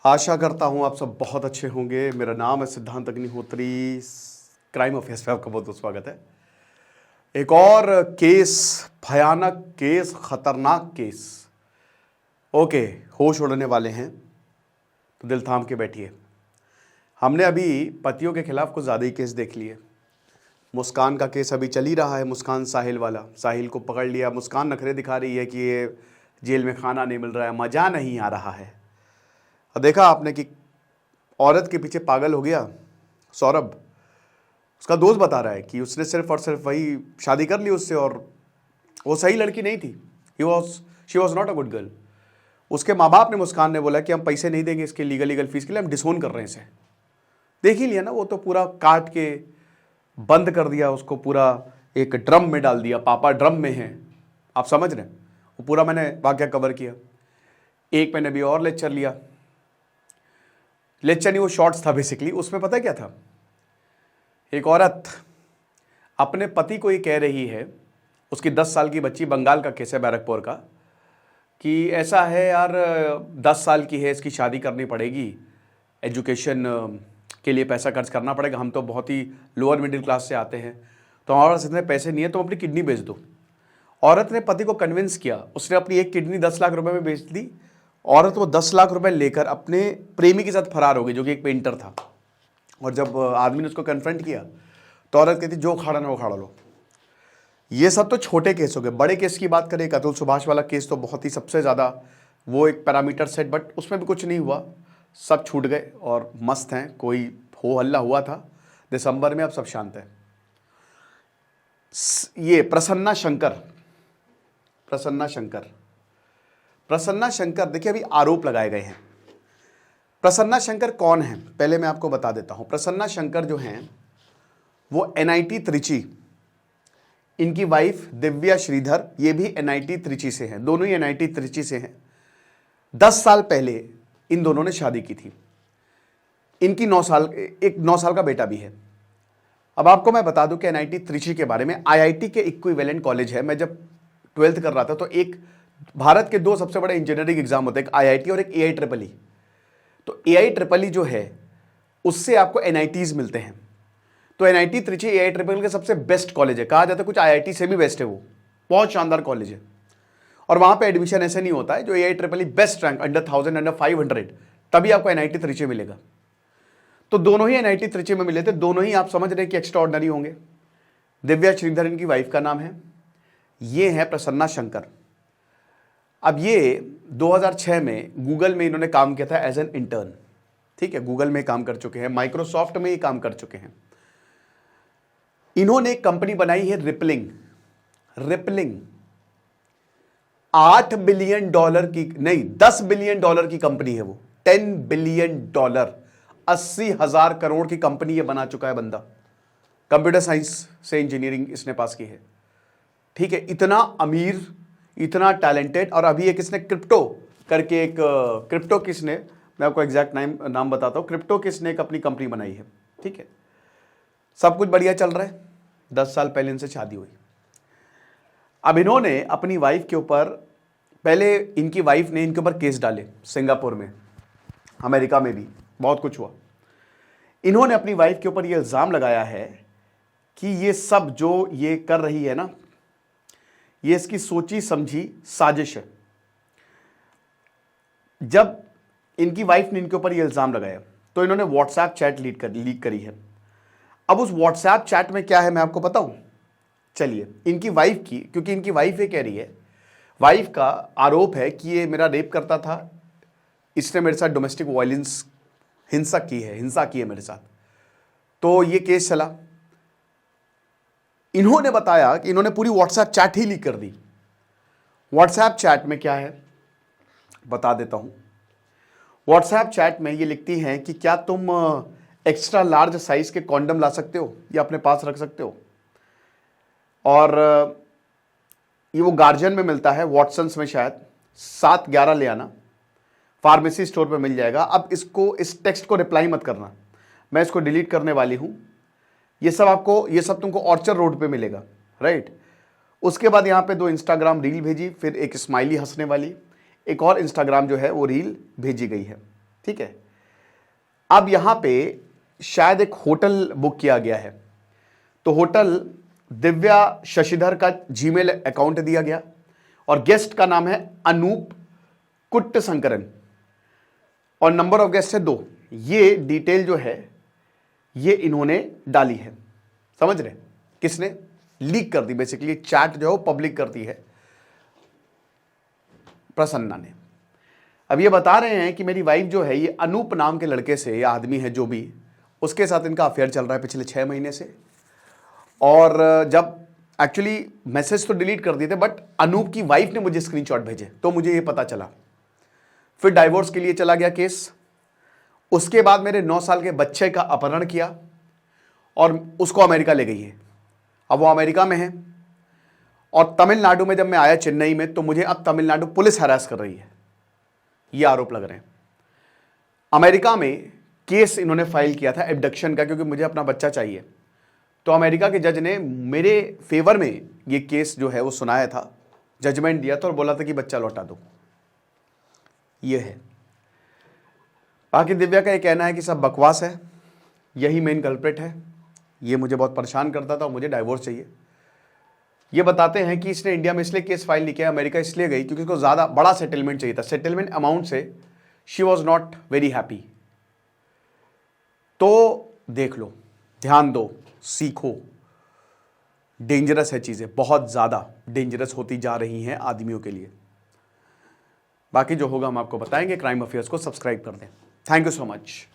आशा करता हूँ आप सब बहुत अच्छे होंगे। मेरा नाम है सिद्धांत अग्निहोत्री। क्राइम अफेयर्स पे आपका बहुत बहुत स्वागत है। एक और केस, भयानक केस, खतरनाक केस। ओके, होश उड़ने वाले हैं तो दिल थाम के बैठिए। हमने अभी पतियों के खिलाफ कुछ ज़्यादा ही केस देख लिए। मुस्कान का केस अभी चल ही रहा है, मुस्कान साहिल वाला। साहिल को पकड़ लिया, मुस्कान नखरे दिखा रही है कि ये जेल में खाना नहीं मिल रहा है, मज़ा नहीं आ रहा है। और देखा आपने कि औरत के पीछे पागल हो गया सौरभ। उसका दोस्त बता रहा है कि उसने सिर्फ और सिर्फ वही शादी कर ली उससे, और वो सही लड़की नहीं थी। She was not a good girl. उसके माँ बाप ने, मुस्कान ने बोला कि हम पैसे नहीं देंगे इसके लीगल फीस के लिए, हम डिसोन कर रहे हैं इसे। देख ही लिया ना, वो तो पूरा काट के बंद कर दिया उसको, पूरा एक ड्रम में डाल दिया। पापा ड्रम में हैं, आप समझ रहे हैं। वो पूरा मैंने वाकया कवर किया। एक मैंने भी और लेक्चर लिया। लेक्चर नहीं, वो शॉर्ट्स था बेसिकली। उसमें पता है क्या था, एक औरत अपने पति को ये कह रही है, उसकी 10 साल की बच्ची, बंगाल का केस है, बैरकपुर का, कि ऐसा है यार 10 साल की है, इसकी शादी करनी पड़ेगी, एजुकेशन के लिए पैसा खर्च करना पड़ेगा, हम तो बहुत ही लोअर मिडिल क्लास से आते हैं, तो हमारे पास इतने पैसे नहीं है, तो अपनी किडनी बेच दो। औरत ने पति को कन्विंस किया, उसने अपनी एक किडनी 10 लाख रुपए में बेच दी। औरत वो 10 लाख रुपए लेकर अपने प्रेमी के साथ फरार हो गई, जो कि एक पेंटर था। और जब आदमी ने उसको कन्फ्रंट किया तो औरत कहती जो उखाड़ा ना उखाड़ा लो। ये सब तो छोटे केस हो गए। बड़े केस की बात करें, अतुल सुभाष वाला केस तो बहुत ही सबसे ज़्यादा, वो एक पैरामीटर सेट, बट उसमें भी कुछ नहीं हुआ, सब छूट गए और मस्त हैं। कोई हो हल्ला हुआ था दिसंबर में, अब सब शांत है। ये प्रसन्ना शंकर देखिए, अभी आरोप लगाए गए हैं। प्रसन्ना शंकर कौन है, पहले मैं आपको बता देता हूं। प्रसन्ना शंकर जो हैं वो एनआईटी त्रिची, इनकी वाइफ दिव्या श्रीधर, ये भी एनआईटी त्रिची से हैं, दोनों ही एनआईटी त्रिची से हैं। 10 साल पहले इन दोनों ने शादी की थी। इनकी 9 साल का बेटा भी है। अब आपको मैं बता दूं कि एनआईटी त्रिची के बारे में, आईआईटी के इक्विवेलेंट कॉलेज है। मैं जब 12th कर रहा था तो एक भारत के 2 सबसे बड़े इंजीनियरिंग एग्जाम होते हैं, एक आईआईटी और एक एआईट्रिपल। तो एआईट्रिपल जो है उससे आपको एनआईटीज मिलते हैं। तो एनआईटी त्रिची एआईट्रिपल के सबसे बेस्ट कॉलेज है, कहा जाता है कुछ आईआईटी से भी बेस्ट है। वो बहुत शानदार कॉलेज है। और वहां पे एडमिशन ऐसे नहीं होता है, जो एआईट्रिपल बेस्ट रैंक अंडर 1000 अंडर 500 तभी आपको एनआईटी त्रिची मिलेगा। तो दोनों ही एनआईटी त्रिची में मिले थे। दोनों ही आप समझ रहे हैं कि एक्स्ट्रा ऑर्डिनरी होंगे। दिव्या श्रीधर इनकी वाइफ का नाम है। ये है प्रसन्ना शंकर। अब ये 2006 में गूगल में इन्होंने काम किया था एज एन इंटर्न। ठीक है, गूगल में काम कर चुके हैं, माइक्रोसॉफ्ट में ही काम कर चुके हैं। इन्होंने एक कंपनी बनाई है रिपलिंग। 8 बिलियन डॉलर की नहीं, 10 बिलियन डॉलर की कंपनी है वो। 10 बिलियन डॉलर, 80,000 करोड़ की कंपनी ये बना चुका है बंदा। कंप्यूटर साइंस से इंजीनियरिंग इसने पास की है। ठीक है, इतना अमीर, इतना टैलेंटेड। और अभी एक इसने क्रिप्टो करके, एक क्रिप्टो किसने, मैं आपको एग्जैक्ट नाम बताता हूं, क्रिप्टो किसने एक अपनी कंपनी बनाई है। ठीक है, सब कुछ बढ़िया चल रहा है। 10 साल पहले इनसे शादी हुई। अब इन्होंने अपनी वाइफ के ऊपर, पहले इनकी वाइफ ने इनके ऊपर केस डाले सिंगापुर में, अमेरिका में भी बहुत कुछ हुआ। इन्होंने अपनी वाइफ के ऊपर यह इल्जाम लगाया है कि ये सब जो ये कर रही है ना, ये इसकी सोची समझी साजिश है। जब इनकी वाइफ ने इनके ऊपर ये इल्जाम लगाया तो इन्होंने व्हाट्सएप चैट लीक करी है। अब उस व्हाट्सएप चैट में क्या है मैं आपको बताऊं। चलिए, इनकी वाइफ की, क्योंकि इनकी वाइफ ये कह रही है, वाइफ का आरोप है कि ये मेरा रेप करता था, इसने मेरे साथ डोमेस्टिक वायलेंस, हिंसा की है मेरे साथ। तो ये केस चला। इन्होंने बताया कि इन्होंने पूरी व्हाट्सएप चैट ही लीक कर दी। व्हाट्सएप चैट में क्या है बता देता हूं। व्हाट्सएप चैट में ये लिखती हैं कि क्या तुम एक्स्ट्रा लार्ज साइज के कॉन्डम ला सकते हो या अपने पास रख सकते हो। और ये वो गार्जियन में मिलता है, वॉटसन्स में शायद, 7-11 ले आना, फार्मेसी स्टोर पे मिल जाएगा। अब इसको, इस टेक्स्ट को रिप्लाई मत करना, मैं इसको डिलीट करने वाली हूं। ये सब तुमको ऑर्चर रोड पे मिलेगा, राइट। उसके बाद यहां पे 2 इंस्टाग्राम रील भेजी, फिर एक स्माइली हंसने वाली, एक और इंस्टाग्राम जो है वो रील भेजी गई है। ठीक है। अब यहां पे शायद एक होटल बुक किया गया है, तो होटल दिव्या शशिधर का जीमेल अकाउंट दिया गया और गेस्ट का नाम है अनूप कुट्टशंकरन और नंबर ऑफ गेस्ट है 2। ये डिटेल जो है ये इन्होंने डाली है, समझ रहे? किसने लीक कर दी? बेसिकली चैट जो है वो पब्लिक कर दी है प्रसन्ना ने। अब ये बता रहे हैं कि मेरी वाइफ जो है ये अनूप नाम के लड़के से, या आदमी है जो भी, उसके साथ इनका अफेयर चल रहा है पिछले 6 महीने से। और जब एक्चुअली मैसेज तो डिलीट कर दिए थे, बट अनूप की वाइफ ने मुझे स्क्रीनशॉट भेजे तो मुझे ये पता चला। फिर डाइवोर्स के लिए चला गया केस। उसके बाद मेरे 9 साल के बच्चे का अपहरण किया और उसको अमेरिका ले गई है। अब वो अमेरिका में है और तमिलनाडु में जब मैं आया चेन्नई में, तो मुझे अब तमिलनाडु पुलिस हरास कर रही है, ये आरोप लग रहे हैं। अमेरिका में केस इन्होंने फाइल किया था एब्डक्शन का, क्योंकि मुझे अपना बच्चा चाहिए। तो अमेरिका के जज ने मेरे फेवर में ये केस जो है वो सुनाया था, जजमेंट दिया था और बोला था कि बच्चा लौटा दो। ये है। बाकी दिव्या का ये कहना है कि सब बकवास है, यही मेन कल्प्रिट है, ये मुझे बहुत परेशान करता था और मुझे डाइवोर्स चाहिए। ये बताते हैं कि इसने इंडिया में इसलिए केस फाइल नहीं किया, अमेरिका इसलिए गई क्योंकि उसको ज़्यादा बड़ा सेटलमेंट चाहिए था। सेटलमेंट अमाउंट से she was not very happy. तो देख लो, ध्यान दो, सीखो। डेंजरस है चीज़ें, बहुत ज़्यादा डेंजरस होती जा रही हैं आदमियों के लिए। बाकी जो होगा हम आपको बताएंगे। क्राइम अफेयर्स को सब्सक्राइब कर दें। Thank you so much.